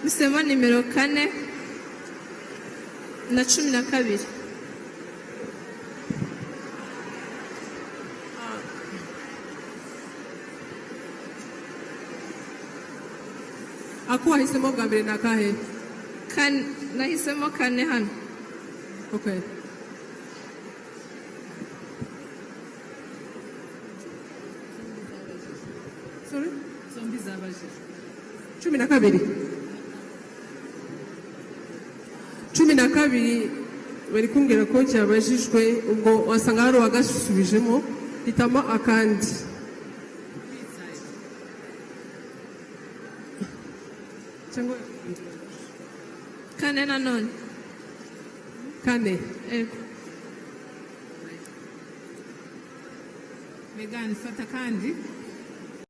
Misemo nimero 4 na 12. Aku wahisemo bwa mbere nakahe? Nahisemo 4 hano. Okay. Sorry? Zombi zabajije. 12. 12 bari kumbwira ko cyabajijwe ubwo wasanga hari wagasubijemo hitamo akandi. Cyangwa 4 nanone. 4. Megan fata kandi